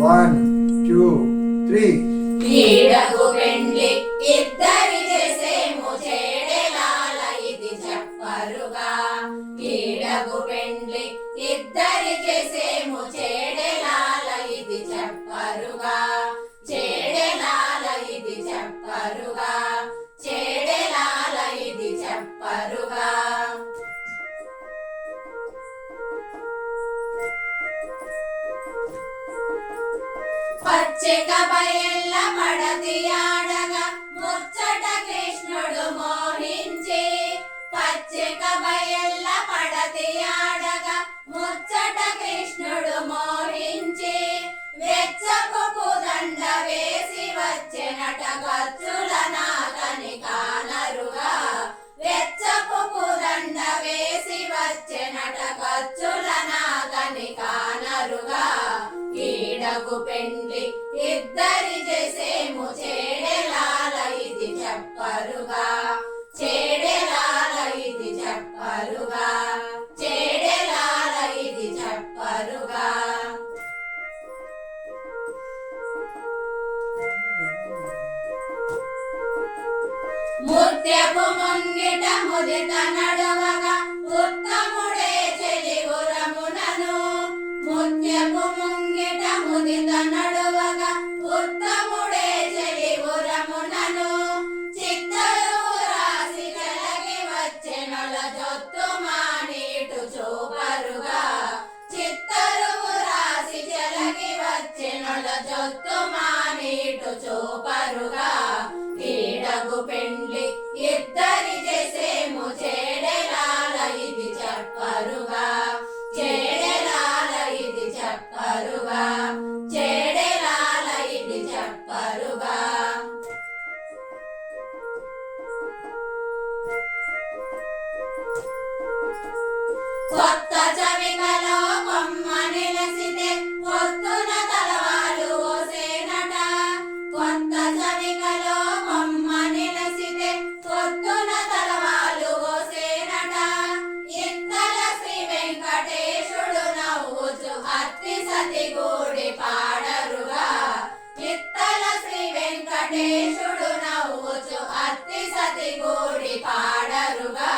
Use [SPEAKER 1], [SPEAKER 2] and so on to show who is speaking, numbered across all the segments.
[SPEAKER 1] 1 2 3
[SPEAKER 2] ఈడకు పెండ్లి ఇద్దరి చేసేము చెడెలాల ఇది చెప్పరుగా. ఈడకు పెండ్లి ఇద్దరి చేసేము చెడెలాల ఇది చెప్పరుగా. చెడెలాల ఇది చెప్పరుగా. చెడెలాల ఇది చెప్పరుగా. పచ్చిక బయళ్ళ పడతి ఆడగా ముచ్చట కృష్ణుడు మోహించి. పచ్చిక బయళ్ళ పడతి ఆడగా ముచ్చట కృష్ణుడు మోహించి. వెచ్చపు పుదండ వేసి వచ్చెనట ఖర్చుల నాకని కానరుగా. వెచ్చపు పుదండ వేసి వచ్చెనట ఖర్చుల నాకని కానరుగా. ఈడకు పెండ్లి ఇద్దరి చేసేము చెడెలాల ఇది చెప్పరుగా. చెడెలాల ఇది చెప్పరుగా. చెడెలాల ఇది చెప్పరుగా. ముత్యపు ముంగిట ముదిత నడవగా ఉత్తముడే చెలిగురమునను. ముత్యపు ముంగిట ముదిత నడవగా ఉత్తముడే చెలిగురమునను. చిత్తలు రాసి చెలగి వచ్చెనొల జొత్తు మానీటు చూపరుగా. చిత్తలు రాసి చెలగి వచ్చెనొల జొత్తు మానీటు చూపరుగా. ఈడకు పెండ్లి ఇద్దరి చేసేము చెడెలాల ఇది చెప్పరుగా. చెడెలాల ఇది చెప్పరుగా. చెడెలాల ఇది చెప్పరుగా. కొత్త చవికలో కొమ్మ నిలసితే పొత్తున తలవాలు ఓసేనట. కొత్త చవికలో కొమ్మ నిలసితే పొత్తున తలవాలు ఓసేనట. ఇత్తల శ్రీ వెంకటేశుడు నవ్వుచు అత్తి సతి గూడి పాడరుగా. ఇత్తల శ్రీ వెంకటేశుడు నవ్వుచు అత్తి సతి గూడి పాడరుగా.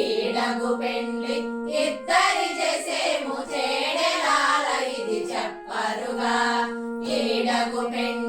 [SPEAKER 2] ఈడకు పెండ్లి ఇద్దరి చేసేము చెడెలాల ఇది చెప్పరుగా. ఈడకు పెండ్లి